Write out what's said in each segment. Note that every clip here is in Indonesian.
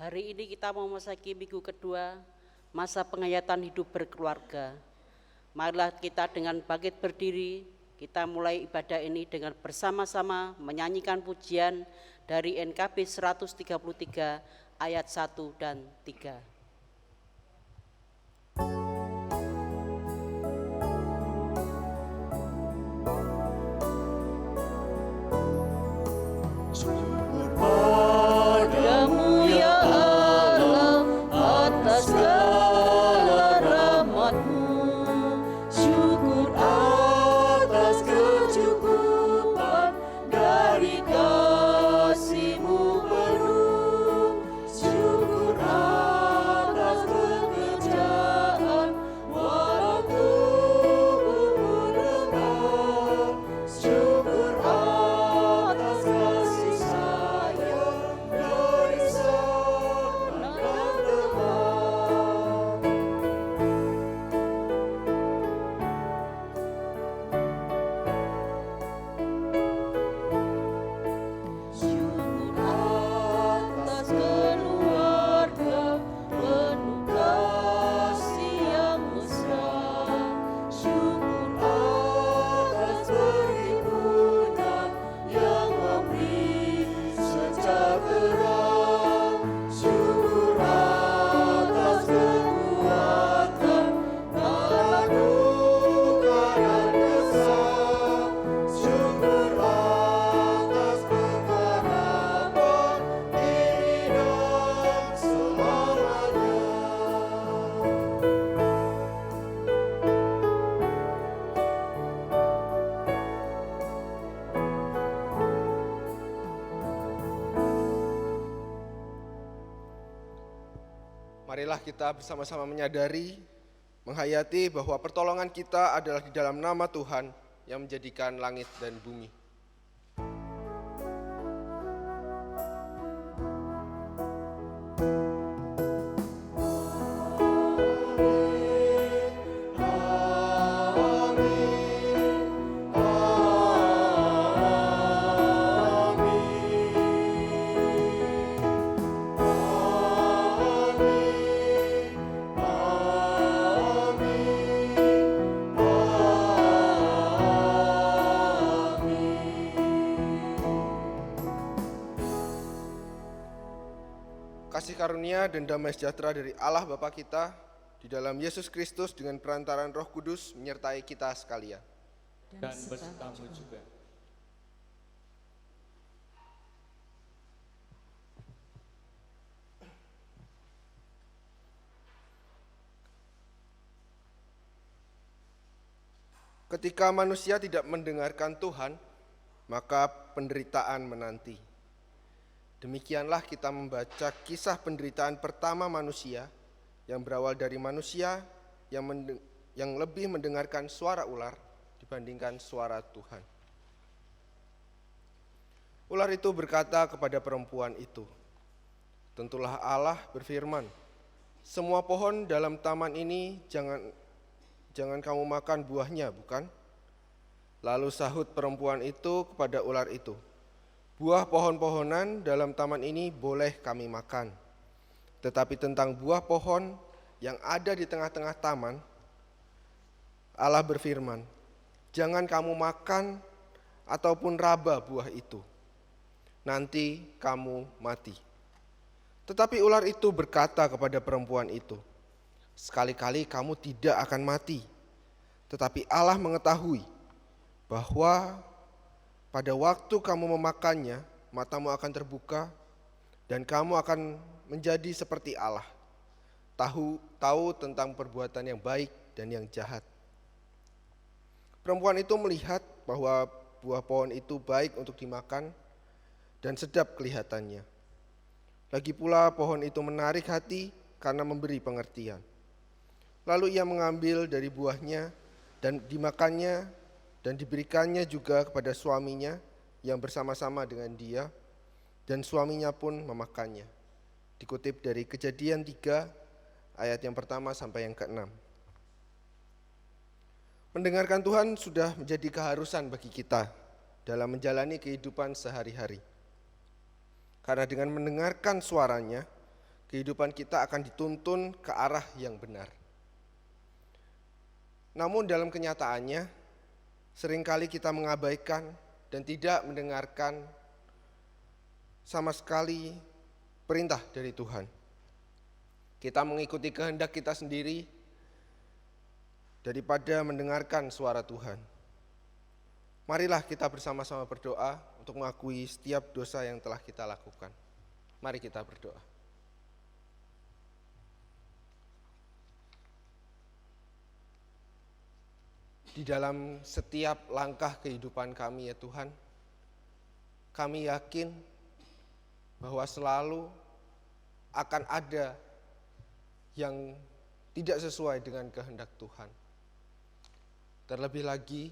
Hari ini kita memasuki minggu kedua masa penghayatan hidup berkeluarga. Marilah kita dengan bangkit berdiri, kita mulai ibadah ini dengan bersama-sama menyanyikan pujian dari NKB 133 ayat 1 dan 3. Padamu ya Allah atas segala rahmat-Mu, syukur atas kecukupan dari kasih-Mu penuh, syukur atas pekerjaan walau tubuhmu lemah, syukur atas kasih sayang dari sana dan teman. Syukur atas keluarga penuh kasih yang mesra, syukur atas perhimpunan yang memberi sejahtera, syukur atas kekuatan dalam duka dan kesal, syukur atas pengharapan ini dan selamanya. Marilah kita bersama-sama menyadari, menghayati bahwa pertolongan kita adalah di dalam nama Tuhan yang menjadikan langit dan bumi. Kasih karunia dan damai sejahtera dari Allah Bapa kita di dalam Yesus Kristus dengan perantaraan Roh Kudus menyertai kita sekalian. dan besertamu juga. Ketika manusia tidak mendengarkan Tuhan, maka penderitaan menanti. Demikianlah kita membaca kisah penderitaan pertama manusia yang berawal dari manusia yang lebih mendengarkan suara ular dibandingkan suara Tuhan. Ular itu berkata kepada perempuan itu, "Tentulah Allah berfirman, semua pohon dalam taman ini jangan kamu makan buahnya, bukan?" Lalu sahut perempuan itu kepada ular itu, "Buah pohon-pohonan dalam taman ini boleh kami makan. Tetapi tentang buah pohon yang ada di tengah-tengah taman, Allah berfirman, jangan kamu makan ataupun raba buah itu. Nanti kamu mati." Tetapi ular itu berkata kepada perempuan itu, "Sekali-kali kamu tidak akan mati. Tetapi Allah mengetahui bahwa pada waktu kamu memakannya, matamu akan terbuka dan kamu akan menjadi seperti Allah, tahu tentang perbuatan yang baik dan yang jahat." Perempuan itu melihat bahwa buah pohon itu baik untuk dimakan dan sedap kelihatannya. Lagi pula pohon itu menarik hati karena memberi pengertian. Lalu ia mengambil dari buahnya dan dimakannya dan diberikannya juga kepada suaminya yang bersama-sama dengan dia, dan suaminya pun memakannya. Dikutip dari Kejadian 3 ayat yang pertama sampai yang ke-6. Mendengarkan Tuhan sudah menjadi keharusan bagi kita dalam menjalani kehidupan sehari-hari. Karena dengan mendengarkan suaranya, kehidupan kita akan dituntun ke arah yang benar. Namun dalam kenyataannya, seringkali kita mengabaikan dan tidak mendengarkan sama sekali perintah dari Tuhan. Kita mengikuti kehendak kita sendiri daripada mendengarkan suara Tuhan. Marilah kita bersama-sama berdoa untuk mengakui setiap dosa yang telah kita lakukan. Mari kita berdoa. Di dalam setiap langkah kehidupan kami ya Tuhan, kami yakin bahwa selalu akan ada yang tidak sesuai dengan kehendak Tuhan. Terlebih lagi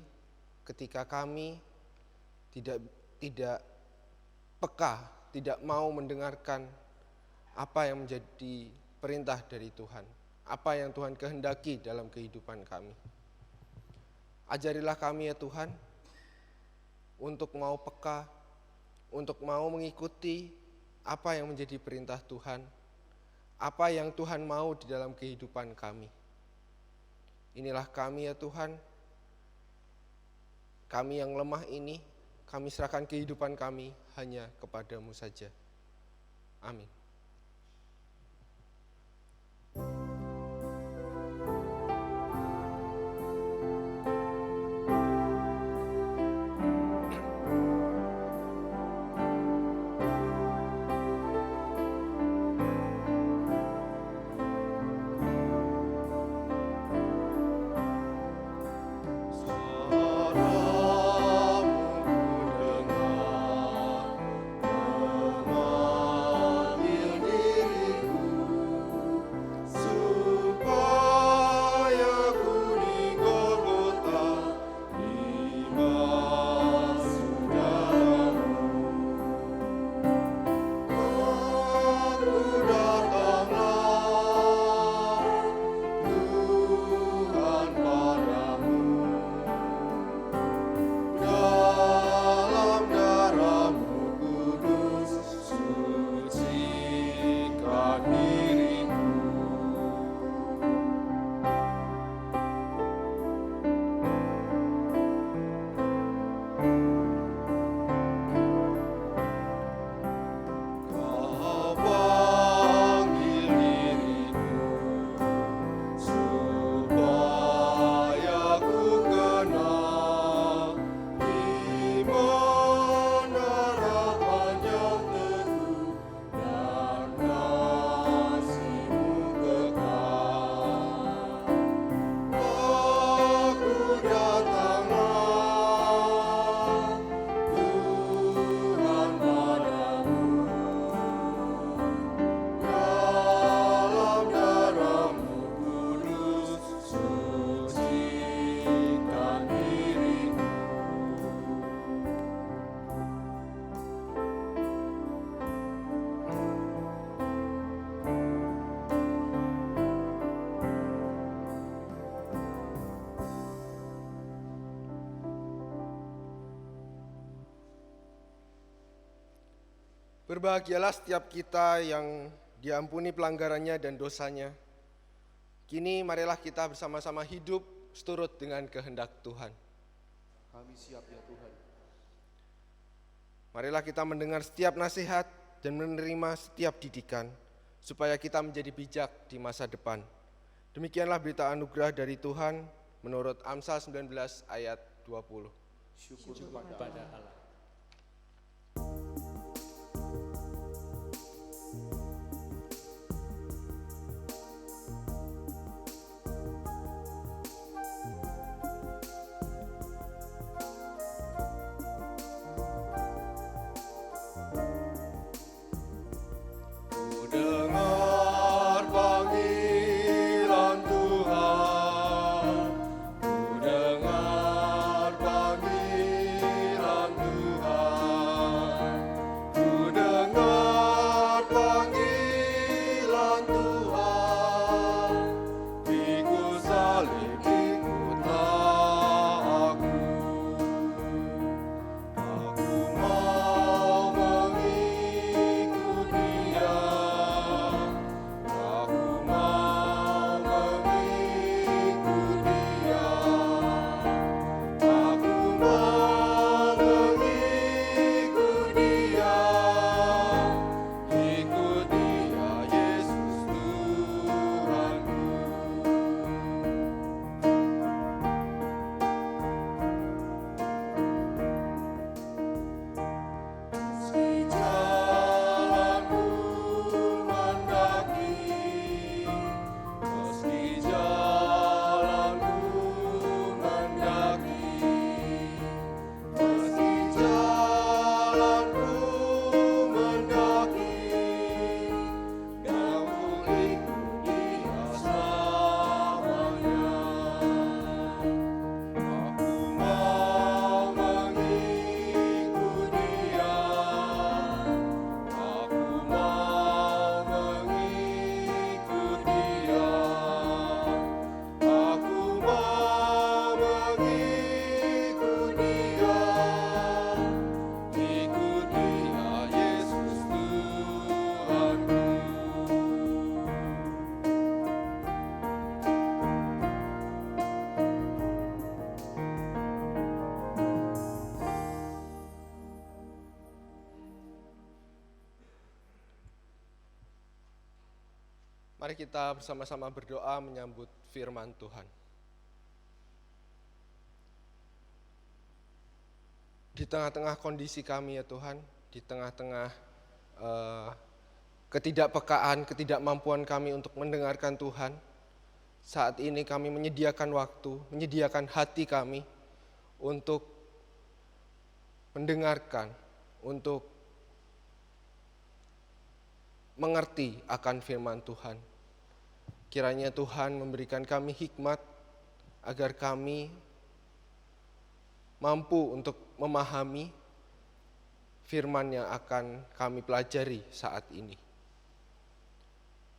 ketika kami tidak peka, tidak mau mendengarkan apa yang menjadi perintah dari Tuhan, apa yang Tuhan kehendaki dalam kehidupan kami. Ajarilah kami ya Tuhan untuk mau peka, untuk mau mengikuti apa yang menjadi perintah Tuhan, apa yang Tuhan mau di dalam kehidupan kami. Inilah kami ya Tuhan, kami yang lemah ini, kami serahkan kehidupan kami hanya kepadamu saja. Amin. Berbahagialah setiap kita yang diampuni pelanggarannya dan dosanya. Kini marilah kita bersama-sama hidup seturut dengan kehendak Tuhan. Kami siap ya Tuhan. Marilah kita mendengar setiap nasihat dan menerima setiap didikan, supaya kita menjadi bijak di masa depan. Demikianlah berita anugerah dari Tuhan menurut Amsal 19 ayat 20. Syukur Kepada Allah. Dengar panggilan Tuhan, ku dengar panggilan Tuhan. Mari kita bersama-sama berdoa menyambut firman Tuhan. Di tengah-tengah kondisi kami ya Tuhan, di tengah-tengah ketidakpekaan, ketidakmampuan kami untuk mendengarkan Tuhan, saat ini kami menyediakan waktu, menyediakan hati kami untuk mendengarkan, untuk mengerti akan firman Tuhan. Kiranya Tuhan memberikan kami hikmat agar kami mampu untuk memahami firman yang akan kami pelajari saat ini.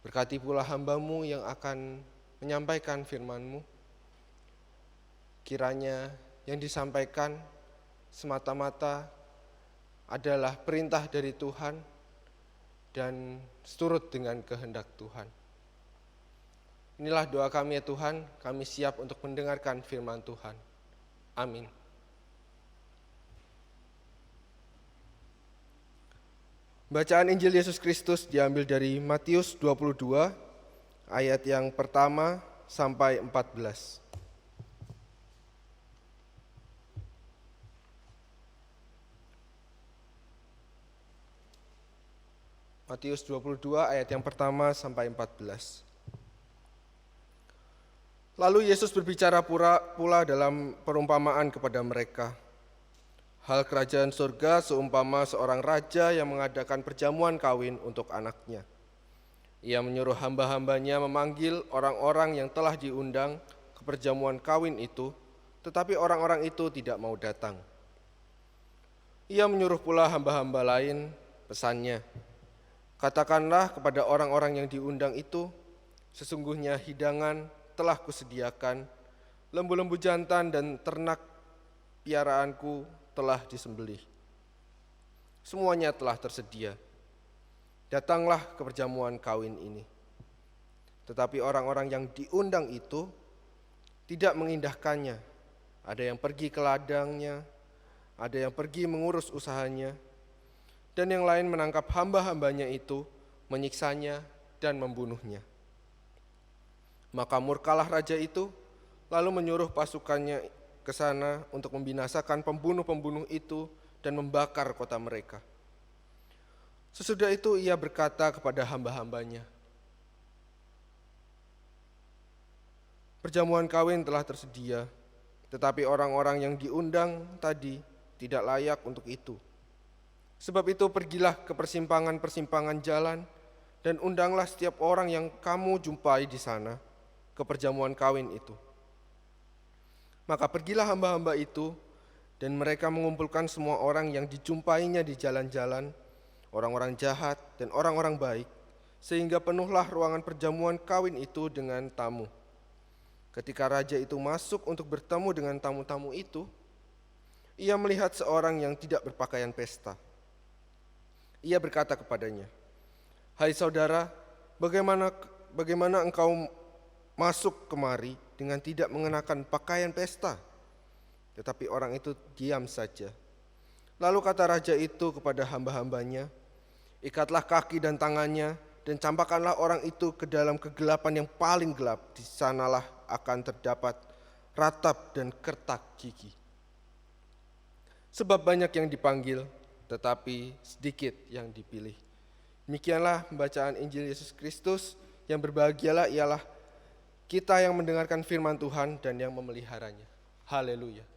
Berkati pula hamba-Mu yang akan menyampaikan firman-Mu. Kiranya yang disampaikan semata-mata adalah perintah dari Tuhan dan seturut dengan kehendak Tuhan. Inilah doa kami ya Tuhan, kami siap untuk mendengarkan firman Tuhan. Amin. Bacaan Injil Yesus Kristus diambil dari Matius 22, ayat yang pertama sampai 14. Matius 22 ayat yang pertama sampai 14. Lalu Yesus berbicara pula dalam perumpamaan kepada mereka. Hal kerajaan surga seumpama seorang raja yang mengadakan perjamuan kawin untuk anaknya. Ia menyuruh hamba-hambanya memanggil orang-orang yang telah diundang ke perjamuan kawin itu, tetapi orang-orang itu tidak mau datang. Ia menyuruh pula hamba-hamba lain, pesannya, katakanlah kepada orang-orang yang diundang itu, sesungguhnya hidangan telah kusediakan, lembu-lembu jantan dan ternak piaraanku telah disembelih. Semuanya telah tersedia. Datanglah ke perjamuan kawin ini. Tetapi orang-orang yang diundang itu tidak mengindahkannya. Ada yang pergi ke ladangnya, ada yang pergi mengurus usahanya, dan yang lain menangkap hamba-hambanya itu, menyiksanya dan membunuhnya. Maka murkalah raja itu, lalu menyuruh pasukannya ke sana untuk membinasakan pembunuh-pembunuh itu dan membakar kota mereka. Sesudah itu ia berkata kepada hamba-hambanya, perjamuan kawin telah tersedia, tetapi orang-orang yang diundang tadi tidak layak untuk itu. Sebab itu pergilah ke persimpangan-persimpangan jalan dan undanglah setiap orang yang kamu jumpai di sana ke perjamuan kawin itu. Maka pergilah hamba-hamba itu dan mereka mengumpulkan semua orang yang dijumpainya di jalan-jalan, orang-orang jahat dan orang-orang baik, sehingga penuhlah ruangan perjamuan kawin itu dengan tamu. Ketika raja itu masuk untuk bertemu dengan tamu-tamu itu, ia melihat seorang yang tidak berpakaian pesta. Ia berkata kepadanya, "Hai saudara, bagaimana engkau masuk kemari dengan tidak mengenakan pakaian pesta?" Tetapi orang itu diam saja. Lalu kata raja itu kepada hamba-hambanya, "Ikatlah kaki dan tangannya dan campakkanlah orang itu ke dalam kegelapan yang paling gelap. Di sanalah akan terdapat ratap dan kertak gigi. Sebab banyak yang dipanggil, tetapi sedikit yang dipilih." Demikianlah pembacaan Injil Yesus Kristus. Yang berbahagialah ialah kita yang mendengarkan firman Tuhan dan yang memeliharanya. Haleluya.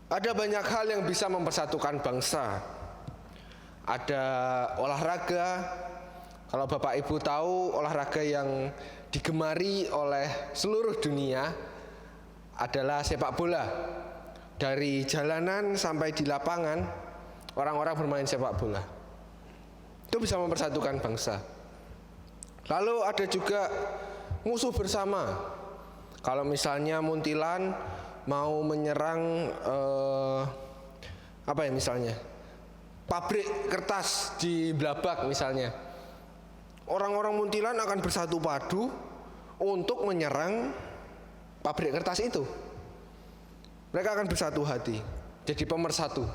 Ada banyak hal yang bisa mempersatukan bangsa. Ada olahraga. Kalau Bapak Ibu tahu olahraga yang digemari oleh seluruh dunia adalah sepak bola. Dari jalanan sampai di lapangan, orang-orang bermain sepak bola. Itu bisa mempersatukan bangsa. Lalu ada juga musuh bersama. Kalau misalnya Muntilan mau menyerang misalnya pabrik kertas di Blabak misalnya, orang-orang Muntilan akan bersatu padu untuk menyerang pabrik kertas itu. Mereka akan bersatu hati, jadi pemersatu.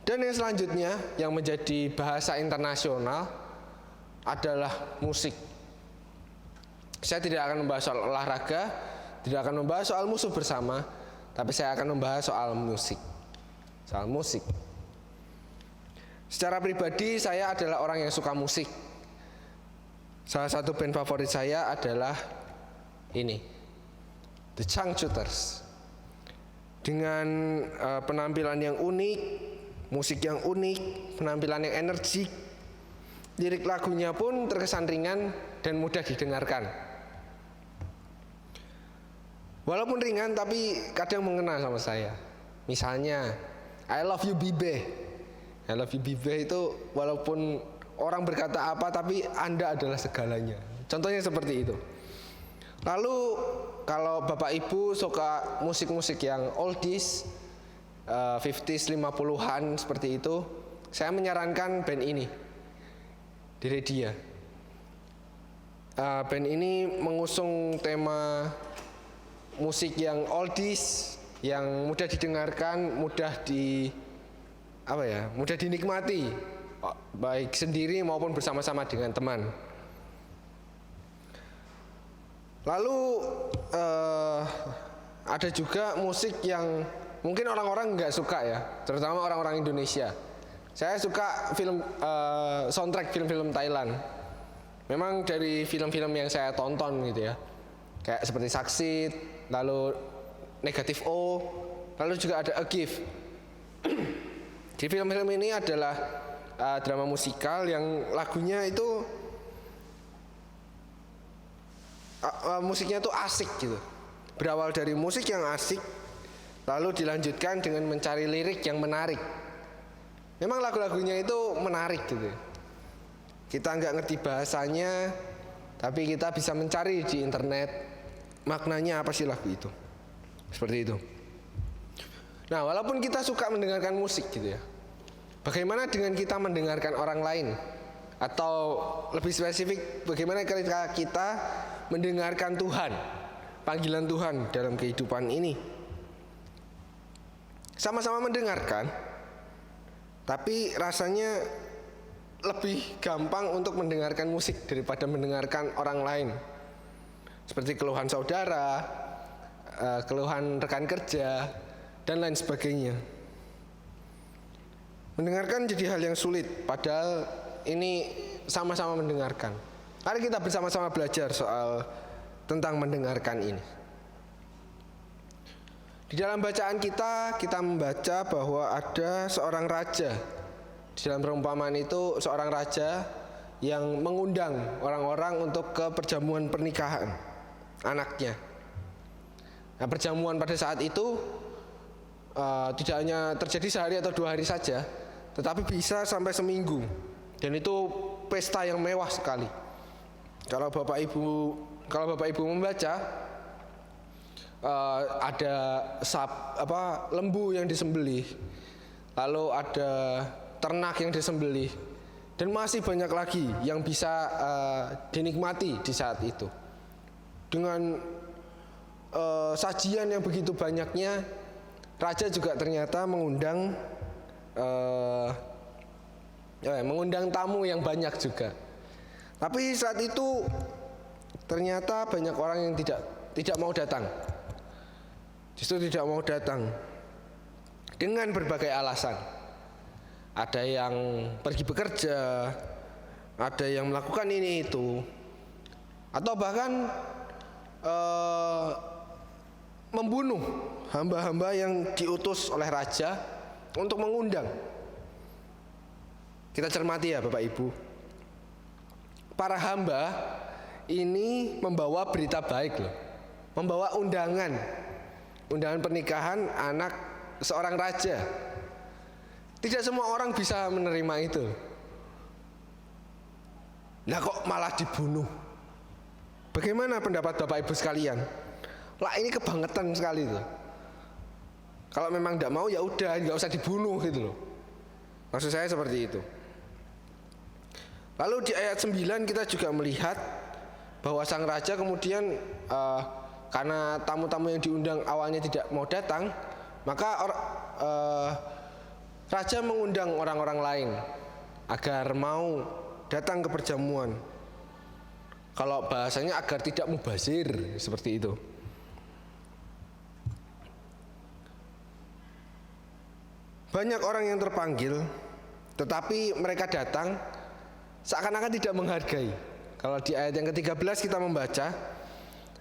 Dan yang selanjutnya yang menjadi bahasa internasional adalah musik. Saya tidak akan membahas soal olahraga, tidak akan membahas soal musuh bersama, tapi saya akan membahas soal musik. Soal musik. Secara pribadi saya adalah orang yang suka musik. Salah satu band favorit saya adalah ini, The Changcuters. Dengan penampilan yang unik, musik yang unik, penampilan yang energik, lirik lagunya pun terkesan ringan dan mudah didengarkan. Walaupun ringan tapi kadang mengena sama saya. Misalnya I Love You Bibe. I Love You Bibe itu walaupun orang berkata apa tapi Anda adalah segalanya. Contohnya seperti itu. Lalu kalau Bapak Ibu suka musik-musik yang oldies, 50s, 50-an seperti itu, saya menyarankan band ini, Diredia. Band ini mengusung tema musik yang oldies, yang mudah didengarkan, mudah dinikmati, baik sendiri maupun bersama-sama dengan teman. Lalu ada juga musik yang mungkin orang-orang nggak suka ya, terutama orang-orang Indonesia. Saya suka soundtrack film-film Thailand. Memang dari film-film yang saya tonton gitu ya, kayak seperti Saksit, lalu Negative O, lalu juga ada A Gift. Di film-film ini adalah drama musikal yang lagunya itu musiknya tuh asik gitu. Berawal dari musik yang asik, lalu dilanjutkan dengan mencari lirik yang menarik. Memang lagu-lagunya itu menarik gitu. Kita nggak ngerti bahasanya, tapi kita bisa mencari di internet maknanya apa sih lagu itu. Seperti itu. Nah, walaupun kita suka mendengarkan musik gitu ya, bagaimana dengan kita mendengarkan orang lain? Atau lebih spesifik, bagaimana ketika kita mendengarkan Tuhan, panggilan Tuhan dalam kehidupan ini? Sama-sama mendengarkan, tapi rasanya lebih gampang untuk mendengarkan musik daripada mendengarkan orang lain. Seperti keluhan saudara, keluhan rekan kerja, dan lain sebagainya. Mendengarkan jadi hal yang sulit, padahal ini sama-sama mendengarkan. Mari kita bersama-sama belajar soal tentang mendengarkan ini. Di dalam bacaan kita membaca bahwa ada seorang raja. Di dalam perumpamaan itu seorang raja yang mengundang orang-orang untuk ke perjamuan pernikahan anaknya. Nah, perjamuan pada saat itu tidak hanya terjadi sehari atau 2 hari saja, tetapi bisa sampai seminggu. Dan itu pesta yang mewah sekali. Kalau Bapak Ibu membaca, ada lembu yang disembelih, lalu ada ternak yang disembelih, dan masih banyak lagi yang bisa dinikmati di saat itu. Dengan sajian yang begitu banyaknya, raja juga ternyata mengundang tamu yang banyak juga. Tapi saat itu ternyata banyak orang yang tidak mau datang. Justru tidak mau datang dengan berbagai alasan. Ada yang pergi bekerja, ada yang melakukan ini itu, atau bahkan membunuh hamba-hamba yang diutus oleh raja untuk mengundang. Kita cermati ya Bapak Ibu. Para hamba ini membawa berita baik loh. membawa undangan pernikahan anak seorang raja. Tidak semua orang bisa menerima itu. Lah kok malah dibunuh? Bagaimana pendapat Bapak Ibu sekalian? Lah ini kebangetan sekali tuh. Kalau memang tidak mau ya udah, nggak usah dibunuh gitu loh. Maksud saya seperti itu. Lalu di ayat 9 kita juga melihat bahwa sang raja kemudian karena tamu-tamu yang diundang awalnya tidak mau datang, maka raja mengundang orang-orang lain agar mau datang ke perjamuan. Kalau bahasanya agar tidak mubazir, seperti itu. Banyak orang yang terpanggil, tetapi mereka datang seakan-akan tidak menghargai. Kalau di ayat yang ke-13 kita membaca,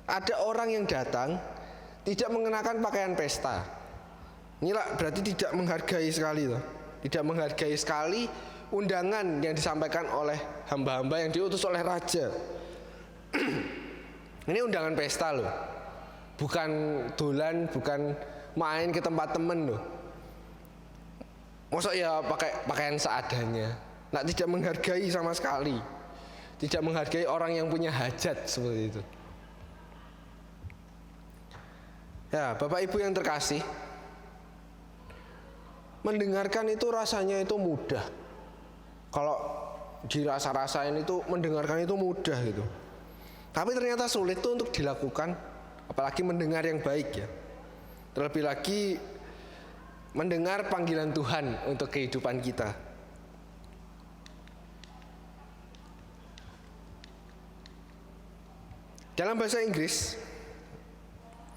ada orang yang datang tidak mengenakan pakaian pesta. Inilah berarti tidak menghargai sekali loh. Tidak menghargai sekali undangan yang disampaikan oleh hamba-hamba yang diutus oleh raja. Ini undangan pesta loh. Bukan dolan, bukan main ke tempat temen loh. Masa ya pakai pakaian seadanya. Nah, tidak menghargai sama sekali. Tidak menghargai orang yang punya hajat seperti itu. Ya, Bapak Ibu yang terkasih, mendengarkan itu rasanya itu mudah. Kalau dirasa-rasain itu mendengarkan itu mudah gitu. Tapi ternyata sulit tuh untuk dilakukan, apalagi mendengar yang baik ya. Terlebih lagi mendengar panggilan Tuhan untuk kehidupan kita. Dalam bahasa Inggris,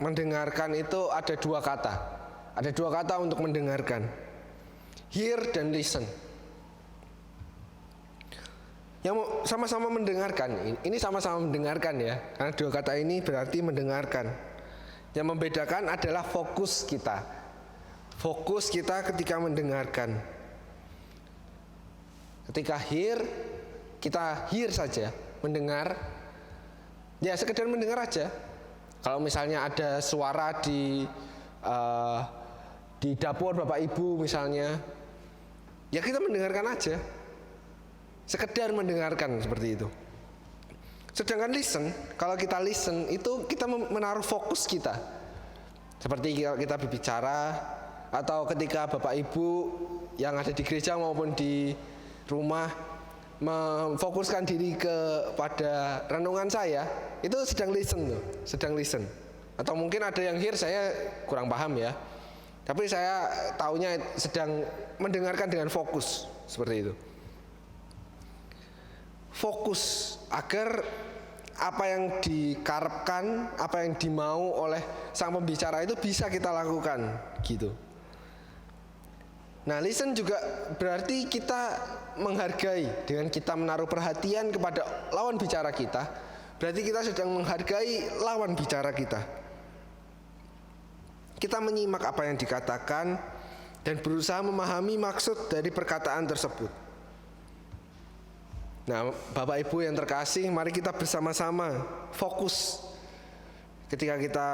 mendengarkan itu ada dua kata. Ada dua kata untuk mendengarkan. Hear dan listen. Yang sama-sama mendengarkan, ini sama-sama mendengarkan ya, karena dua kata ini berarti mendengarkan. Yang membedakan adalah fokus kita. Fokus kita ketika mendengarkan. Ketika hear, kita hear saja, mendengar. Ya sekedar mendengar aja. Kalau misalnya ada suara di dapur Bapak Ibu misalnya, ya kita mendengarkan aja. Sekedar mendengarkan seperti itu. Sedangkan listen, kalau kita listen itu kita menaruh fokus kita. Seperti kita berbicara atau ketika Bapak Ibu yang ada di gereja maupun di rumah memfokuskan diri kepada renungan saya, itu sedang listen tuh, sedang listen. Atau mungkin ada yang hear, saya kurang paham ya. Tapi saya taunya sedang mendengarkan dengan fokus seperti itu. Fokus agar apa yang dikarepkan, apa yang dimau oleh sang pembicara itu bisa kita lakukan gitu. Nah, listen juga berarti kita menghargai. Dengan kita menaruh perhatian kepada lawan bicara kita, berarti kita sedang menghargai lawan bicara kita. Kita menyimak apa yang dikatakan dan berusaha memahami maksud dari perkataan tersebut. Nah, Bapak Ibu yang terkasih, mari kita bersama-sama fokus ketika kita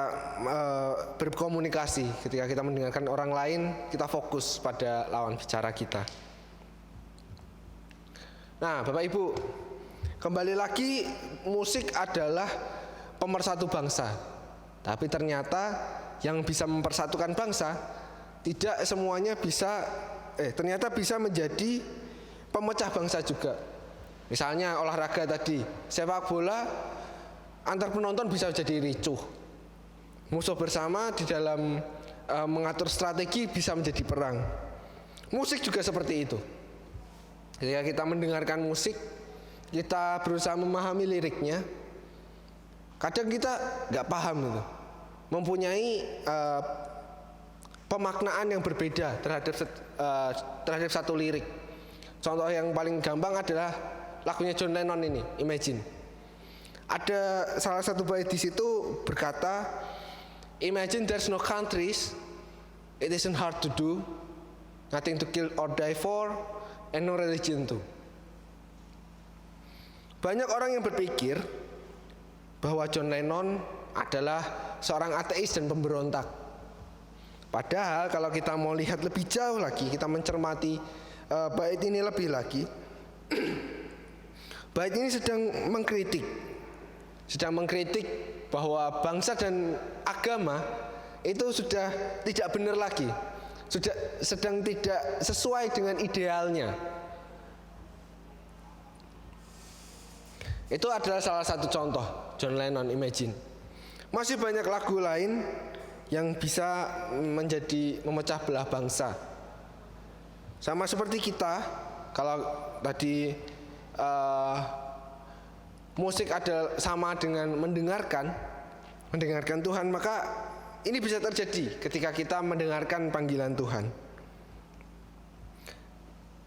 berkomunikasi, ketika kita mendengarkan orang lain, kita fokus pada lawan bicara kita. Nah, Bapak Ibu, kembali lagi, musik adalah pemersatu bangsa. Tapi ternyata yang bisa mempersatukan bangsa tidak semuanya ternyata bisa menjadi pemecah bangsa juga. Misalnya olahraga tadi, sepak bola antar penonton bisa jadi ricuh. Musuh bersama di dalam mengatur strategi bisa menjadi perang. Musik juga seperti itu. Ketika kita mendengarkan musik, kita berusaha memahami liriknya. Kadang kita nggak paham itu, mempunyai pemaknaan yang berbeda terhadap satu lirik. Contoh yang paling gampang adalah lagunya John Lennon ini, Imagine. Ada salah satu bait di situ berkata, Imagine there's no countries, it isn't hard to do, nothing to kill or die for, and no religion too. Banyak orang yang berpikir bahwa John Lennon adalah seorang ateis dan pemberontak. Padahal kalau kita mau lihat lebih jauh lagi, kita mencermati bait ini lebih lagi, bait ini sedang mengkritik bahwa bangsa dan agama itu sudah tidak benar lagi, sudah sedang tidak sesuai dengan idealnya. Itu adalah salah satu contoh John Lennon, Imagine. Masih banyak lagu lain yang bisa memecah belah bangsa. Sama seperti kita, kalau tadi musik ada sama dengan mendengarkan Tuhan, maka ini bisa terjadi ketika kita mendengarkan panggilan Tuhan.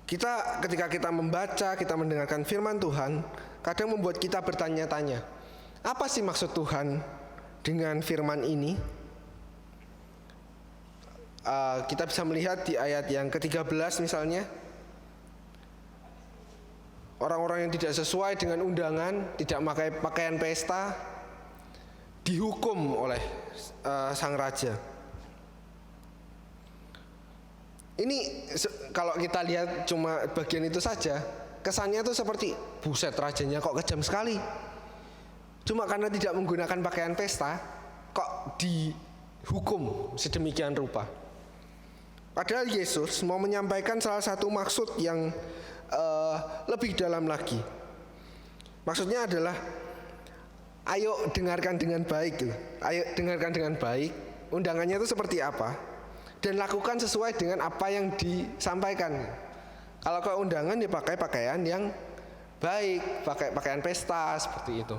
Ketika kita membaca, kita mendengarkan firman Tuhan, kadang membuat kita bertanya-tanya, apa sih maksud Tuhan dengan firman ini? Kita bisa melihat di ayat yang ke-13 misalnya, orang-orang yang tidak sesuai dengan undangan, tidak memakai pakaian pesta, dihukum oleh sang raja. Ini kalau kita lihat cuma bagian itu saja, kesannya itu seperti, buset, rajanya kok kejam sekali. Cuma karena tidak menggunakan pakaian pesta, kok dihukum sedemikian rupa. Padahal Yesus mau menyampaikan salah satu maksud yang lebih dalam lagi. Maksudnya adalah, ayo dengarkan dengan baik. Ayo dengarkan dengan baik, undangannya itu seperti apa, dan lakukan sesuai dengan apa yang disampaikan. Kalau ke undangan ya pakai pakaian yang baik, pakai pakaian pesta seperti itu.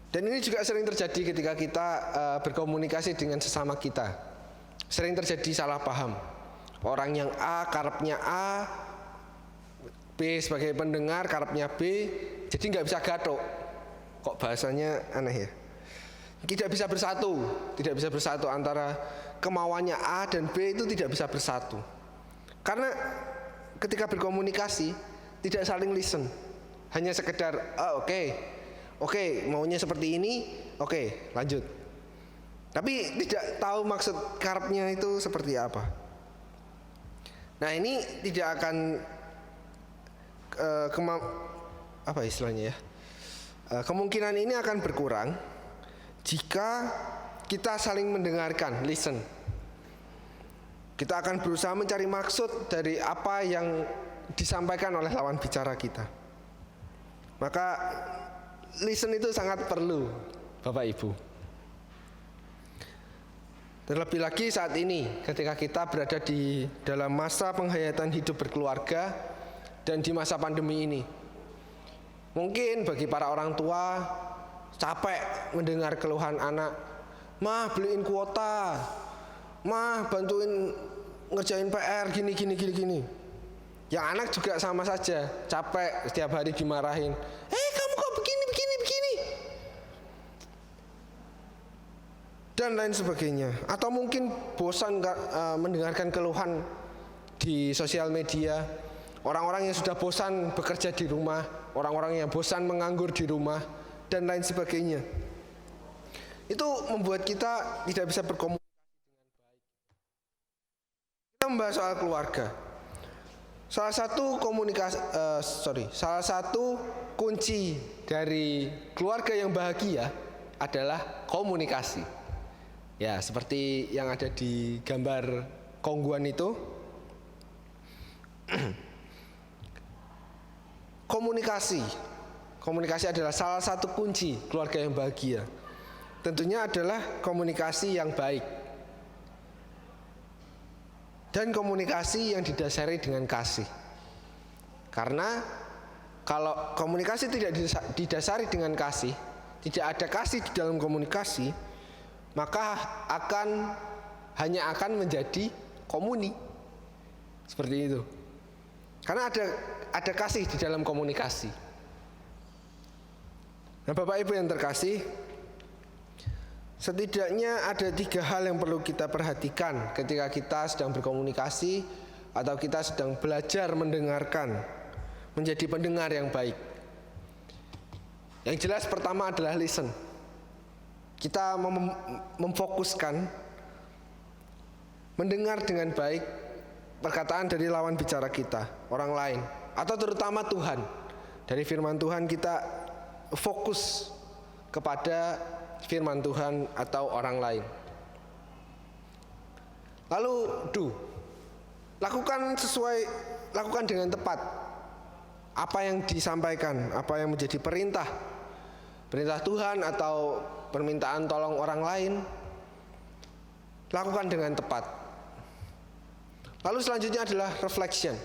Dan ini juga sering terjadi ketika kita berkomunikasi dengan sesama kita. Sering terjadi salah paham. Orang yang A, karepnya A, B sebagai pendengar, karepnya B, jadi nggak bisa gathok. Kok bahasanya aneh ya? Tidak bisa bersatu antara kemauannya A dan B, itu tidak bisa bersatu. Karena ketika berkomunikasi tidak saling listen, hanya sekedar oke, maunya seperti ini, oke, lanjut. Tapi tidak tahu maksud karepnya itu seperti apa. Nah, ini tidak akan kemungkinan ini akan berkurang jika kita saling mendengarkan, listen. Kita akan berusaha mencari maksud dari apa yang disampaikan oleh lawan bicara kita. Maka listen itu sangat perlu, Bapak Ibu. Terlebih lagi saat ini, ketika kita berada di dalam masa penghayatan hidup berkeluarga dan di masa pandemi ini. Mungkin bagi para orang tua capek mendengar keluhan anak, "Mah, beliin kuota. Mah, bantuin ngerjain PR gini." Yang anak juga sama saja, capek setiap hari dimarahin. Kamu kok begini. Dan lain sebagainya. Atau mungkin bosan mendengarkan keluhan di sosial media. Orang-orang yang sudah bosan bekerja di rumah, orang-orang yang bosan menganggur di rumah, dan lain sebagainya. Itu membuat kita tidak bisa berkomunikasi dengan baik. Kita membahas soal keluarga. Salah satu kunci dari keluarga yang bahagia adalah komunikasi. Ya, seperti yang ada di gambar kongguan itu. Komunikasi adalah salah satu kunci keluarga yang bahagia. Tentunya adalah komunikasi yang baik. Dan komunikasi yang didasari dengan kasih. Karena kalau komunikasi tidak didasari dengan kasih, tidak ada kasih di dalam komunikasi, maka hanya akan menjadi komuni. Seperti itu. Karena ada kasih di dalam komunikasi. Nah, Bapak Ibu yang terkasih, setidaknya ada 3 hal yang perlu kita perhatikan ketika kita sedang berkomunikasi atau kita sedang belajar mendengarkan, menjadi pendengar yang baik. Yang jelas pertama adalah listen. Kita memfokuskan mendengar dengan baik perkataan dari lawan bicara kita, orang lain, atau terutama Tuhan. Dari firman Tuhan kita fokus kepada firman Tuhan atau orang lain. Lalu lakukan dengan tepat apa yang disampaikan, apa yang menjadi perintah Tuhan atau permintaan tolong orang lain. Lakukan dengan tepat. Lalu selanjutnya adalah reflection.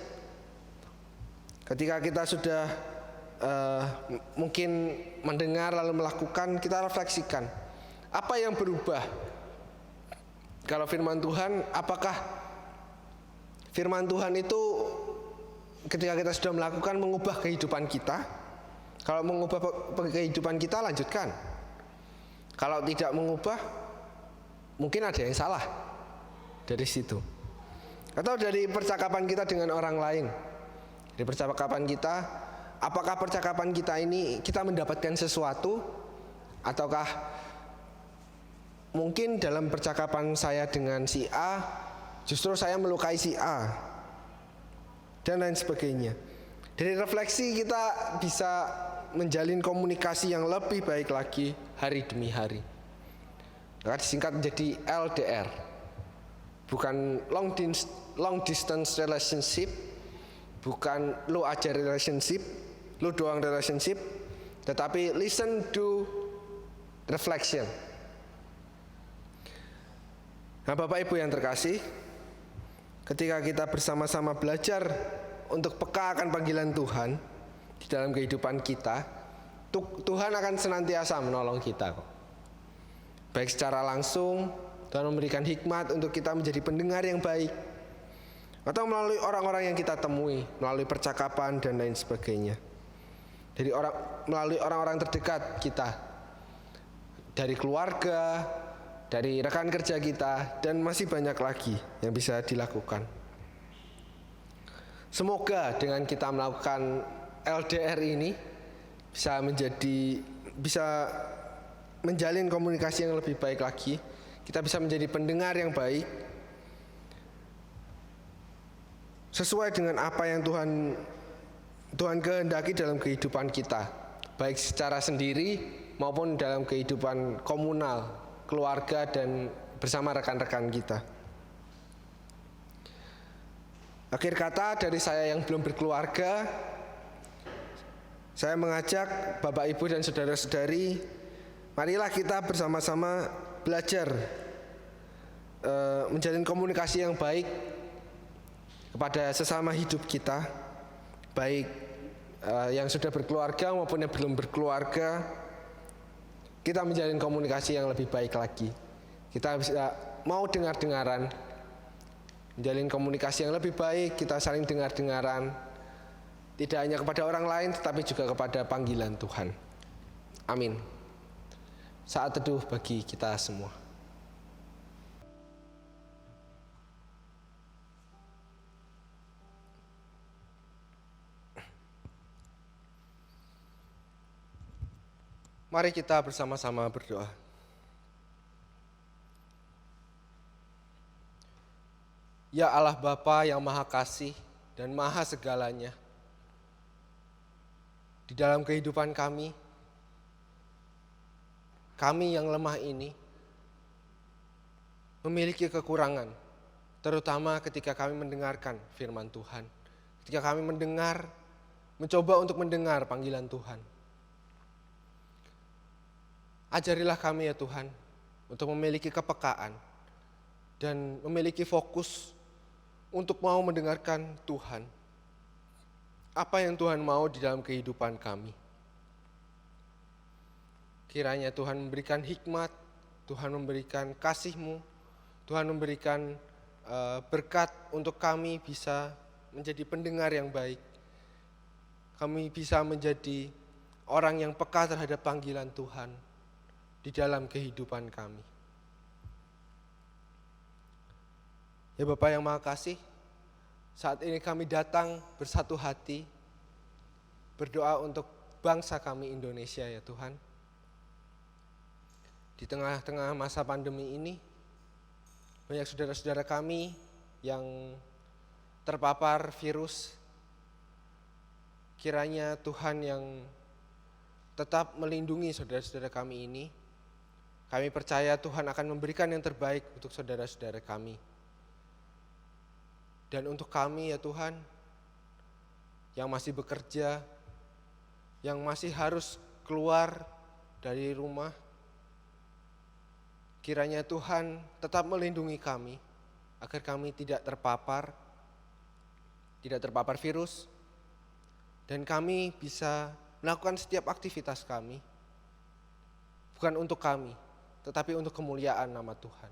Ketika kita sudah mungkin mendengar lalu melakukan, kita refleksikan apa yang berubah. Kalau firman Tuhan, apakah firman Tuhan itu ketika kita sudah melakukan mengubah kehidupan kita? Kalau mengubah kehidupan kita, lanjutkan. Kalau tidak mengubah, mungkin ada yang salah dari situ. Atau dari percakapan kita dengan orang lain. Dari percakapan kita, apakah percakapan kita ini kita mendapatkan sesuatu, ataukah mungkin dalam percakapan saya dengan si A, justru saya melukai si A, dan lain sebagainya. Dari refleksi kita bisa menjalin komunikasi yang lebih baik lagi hari demi hari. Maka disingkat menjadi LDR. Bukan long distance relationship, bukan lo aja relationship, lo doang relationship, tetapi listen to reflection. Nah, Bapak Ibu yang terkasih, ketika kita bersama-sama belajar untuk peka akan panggilan Tuhan di dalam kehidupan kita, Tuhan akan senantiasa menolong kita kok. Baik secara langsung, Tuhan memberikan hikmat untuk kita menjadi pendengar yang baik, atau melalui orang-orang yang kita temui, melalui percakapan dan lain sebagainya. Melalui orang-orang terdekat kita, dari keluarga, dari rekan kerja kita, dan masih banyak lagi yang bisa dilakukan. Semoga dengan kita melakukan LDR ini bisa menjalin komunikasi yang lebih baik lagi. Kita bisa menjadi pendengar yang baik sesuai dengan apa yang Tuhan kehendaki dalam kehidupan kita, baik secara sendiri maupun dalam kehidupan komunal, keluarga, dan bersama rekan-rekan kita. Akhir kata dari saya yang belum berkeluarga, saya mengajak Bapak Ibu dan saudara-saudari, marilah kita bersama-sama belajar menjalin komunikasi yang baik kepada sesama hidup kita, baik yang sudah berkeluarga maupun yang belum berkeluarga. Kita menjalin komunikasi yang lebih baik lagi. Kita bisa mau dengar-dengaran, menjalin komunikasi yang lebih baik, kita saling dengar-dengaran, tidak hanya kepada orang lain, tetapi juga kepada panggilan Tuhan. Amin. Saat teduh bagi kita semua. Mari kita bersama-sama berdoa. Ya Allah Bapa yang Maha Kasih dan Maha segalanya, di dalam kehidupan kami yang lemah ini memiliki kekurangan, terutama ketika kami mendengarkan firman Tuhan, ketika kami mencoba untuk mendengar panggilan Tuhan. Ajarilah kami ya Tuhan untuk memiliki kepekaan dan memiliki fokus untuk mau mendengarkan Tuhan, apa yang Tuhan mau di dalam kehidupan kami. Kiranya Tuhan memberikan hikmat, Tuhan memberikan kasih-Mu, Tuhan memberikan berkat untuk kami bisa menjadi pendengar yang baik. Kami bisa menjadi orang yang peka terhadap panggilan Tuhan di dalam kehidupan kami. Ya Bapa yang Maha Kasih, saat ini kami datang bersatu hati, berdoa untuk bangsa kami Indonesia ya Tuhan. Di tengah-tengah masa pandemi ini, banyak saudara-saudara kami yang terpapar virus. Kiranya Tuhan yang tetap melindungi saudara-saudara kami ini. Kami percaya Tuhan akan memberikan yang terbaik untuk saudara-saudara kami. Dan untuk kami ya Tuhan, yang masih bekerja, yang masih harus keluar dari rumah, kiranya Tuhan tetap melindungi kami, agar kami tidak terpapar virus, dan kami bisa melakukan setiap aktivitas kami, bukan untuk kami, tetapi untuk kemuliaan nama Tuhan.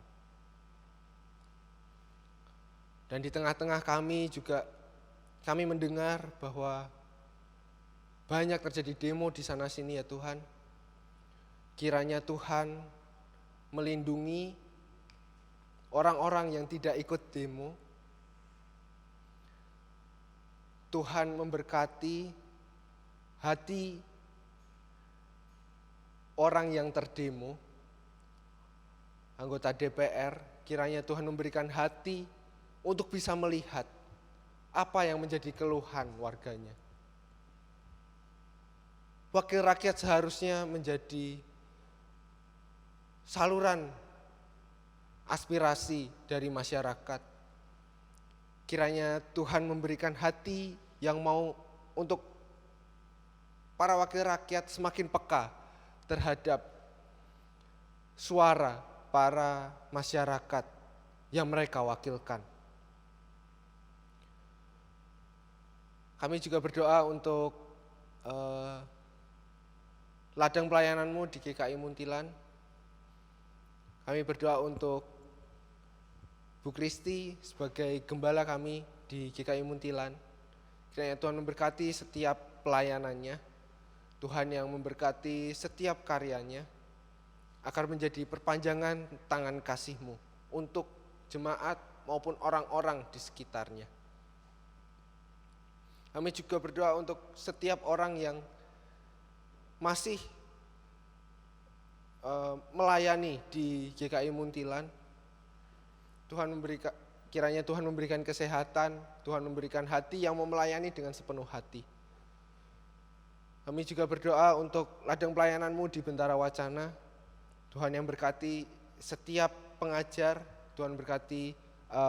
Dan di tengah-tengah kami juga, kami mendengar bahwa banyak terjadi demo di sana sini ya Tuhan. Kiranya Tuhan melindungi orang-orang yang tidak ikut demo. Tuhan memberkati hati orang yang terdemo, anggota DPR, kiranya Tuhan memberikan hati untuk bisa melihat apa yang menjadi keluhan warganya. Wakil rakyat seharusnya menjadi saluran aspirasi dari masyarakat. Kiranya Tuhan memberikan hati yang mau untuk para wakil rakyat semakin peka terhadap suara para masyarakat yang mereka wakilkan. Kami juga berdoa untuk ladang pelayananmu di GKI Muntilan. Kami berdoa untuk Bu Kristi sebagai gembala kami di GKI Muntilan. Kiranya Tuhan memberkati setiap pelayanannya, Tuhan yang memberkati setiap karyanya, agar menjadi perpanjangan tangan kasih-Mu untuk jemaat maupun orang-orang di sekitarnya. Kami juga berdoa untuk setiap orang yang masih melayani di GKI Muntilan. Kiranya Tuhan memberikan kesehatan, Tuhan memberikan hati yang mau melayani dengan sepenuh hati. Kami juga berdoa untuk ladang pelayanan-Mu di Bentara Wacana. Tuhan yang berkati setiap pengajar, Tuhan berkati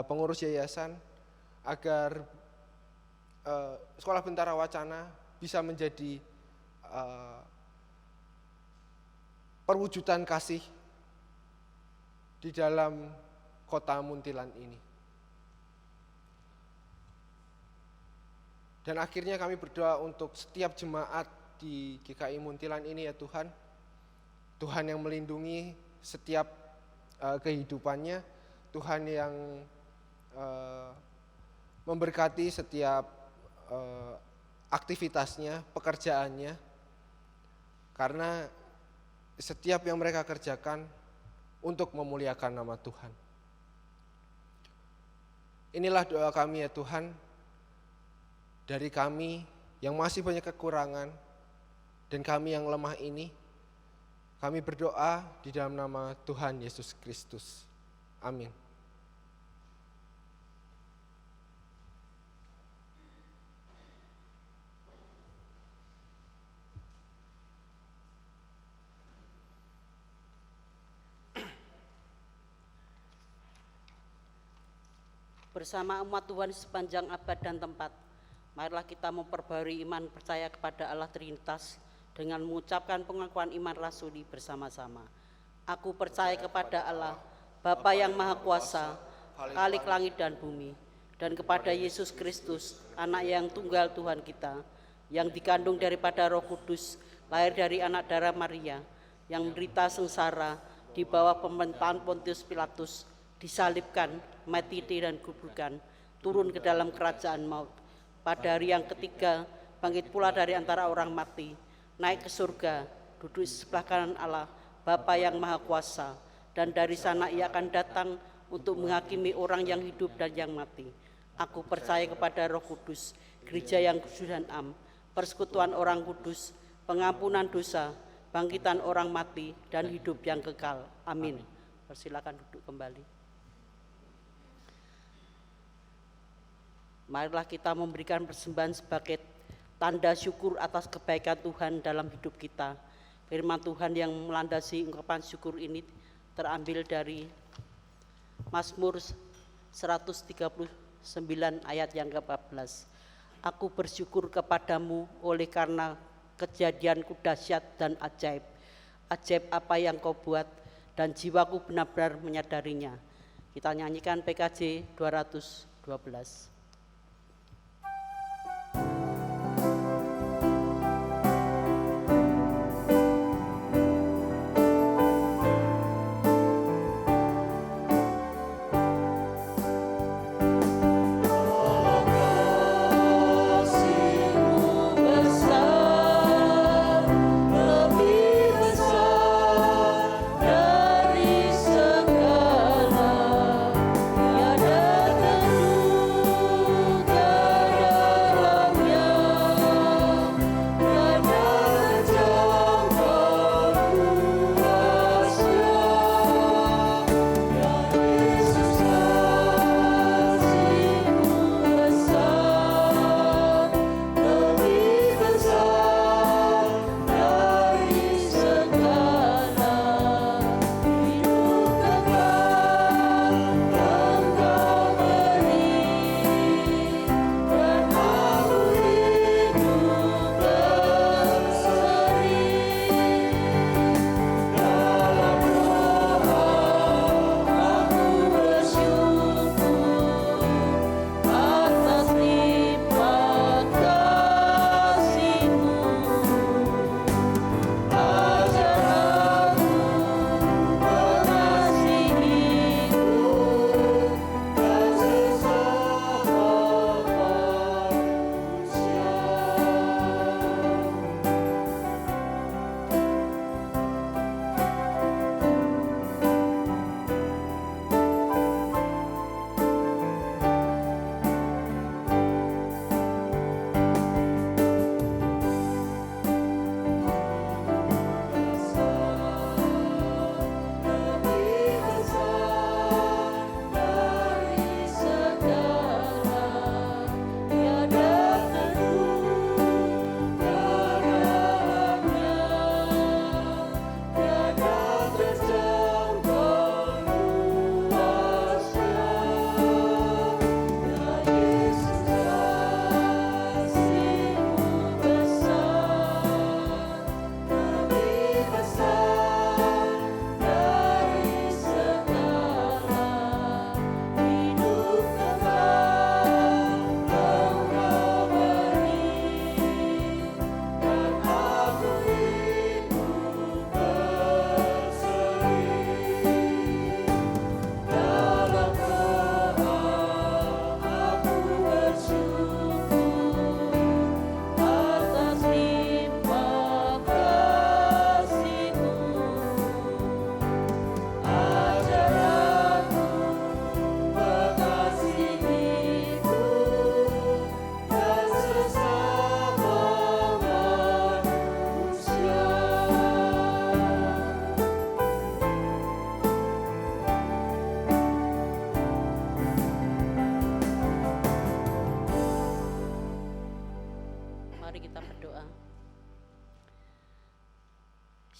pengurus yayasan, agar Sekolah Bentara Wacana bisa menjadi perwujudan kasih di dalam kota Muntilan ini. Dan akhirnya kami berdoa untuk setiap jemaat di GKI Muntilan ini ya Tuhan. Tuhan yang melindungi setiap kehidupannya, Tuhan yang memberkati setiap aktivitasnya, pekerjaannya, karena setiap yang mereka kerjakan untuk memuliakan nama Tuhan. Inilah doa kami ya Tuhan, dari kami yang masih banyak kekurangan dan kami yang lemah ini, kami berdoa di dalam nama Tuhan Yesus Kristus. Amin. Bersama umat Tuhan sepanjang abad dan tempat, marilah kita memperbarui iman percaya kepada Allah Trinitas dengan mengucapkan pengakuan iman rasuli bersama-sama. Aku percaya kepada Allah, Bapa yang Maha Kuasa, Khalik langit dan bumi, dan kepada Yesus Kristus, Anak yang tunggal Tuhan kita, yang dikandung daripada Roh Kudus, lahir dari anak darah Maria, yang menderita sengsara di bawah pemerintahan Pontius Pilatus, disalibkan, mati dan dikuburkan, turun ke dalam kerajaan maut. Pada hari yang ketiga, bangkit pula dari antara orang mati, naik ke surga, duduk di sebelah kanan Allah, Bapa yang Maha Kuasa, dan dari sana ia akan datang untuk menghakimi orang yang hidup dan yang mati. Aku percaya kepada Roh Kudus, gereja yang kudus dan am, persekutuan orang kudus, pengampunan dosa, bangkitan orang mati, dan hidup yang kekal. Amin. Persilakan duduk kembali. Marilah kita memberikan persembahan sebagai tanda syukur atas kebaikan Tuhan dalam hidup kita. Firman Tuhan yang melandasi ungkapan syukur ini terambil dari Mazmur 139 ayat yang ke-14. Aku bersyukur kepadamu oleh karena kejadianku dahsyat dan ajaib. Ajaib apa yang kau buat dan jiwaku benar-benar menyadarinya. Kita nyanyikan PKJ 212.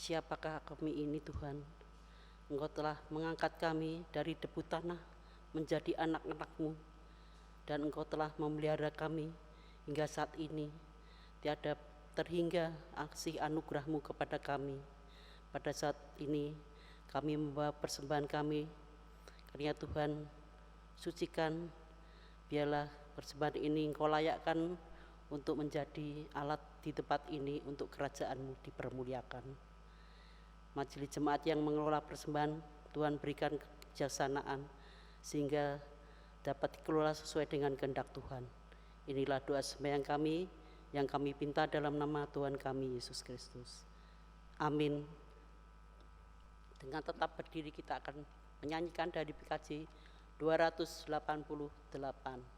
Siapakah kami ini Tuhan? Engkau telah mengangkat kami dari debu tanah menjadi anak-anak-Mu, dan Engkau telah memelihara kami hingga saat ini. Tiada terhingga kasih anugerah-Mu kepada kami. Pada saat ini kami membawa persembahan kami, karena Tuhan sucikan, biarlah persembahan ini Engkau layakkan untuk menjadi alat di tempat ini untuk kerajaan-Mu dipermuliakan. Majelis jemaat yang mengelola persembahan, Tuhan berikan kebijaksanaan sehingga dapat dikelola sesuai dengan kehendak Tuhan. Inilah doa sembahyang kami yang kami pinta dalam nama Tuhan kami Yesus Kristus. Amin. Dengan tetap berdiri kita akan menyanyikan dari PKJ 288.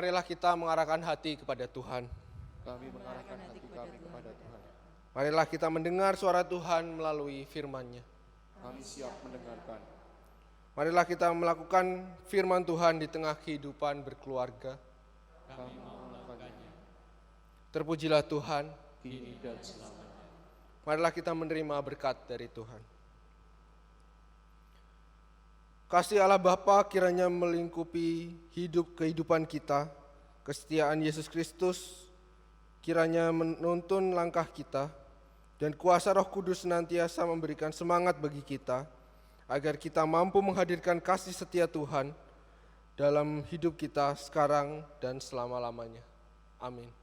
marilah kita mengarahkan hati kepada Tuhan. Kami mengarahkan hati kami kepada Tuhan. Marilah kita mendengar suara Tuhan melalui firman-Nya. Kami siap mendengarkan. Marilah kita melakukan firman Tuhan di tengah kehidupan berkeluarga. Kami melakukannya Terpujilah Tuhan. kini dan selamanya. Marilah kita menerima berkat dari Tuhan. Kasih Allah Bapa kiranya melingkupi kehidupan kita. Kesetiaan Yesus Kristus kiranya menuntun langkah kita. Dan kuasa Roh Kudus senantiasa memberikan semangat bagi kita, agar kita mampu menghadirkan kasih setia Tuhan dalam hidup kita sekarang dan selama-lamanya. Amin.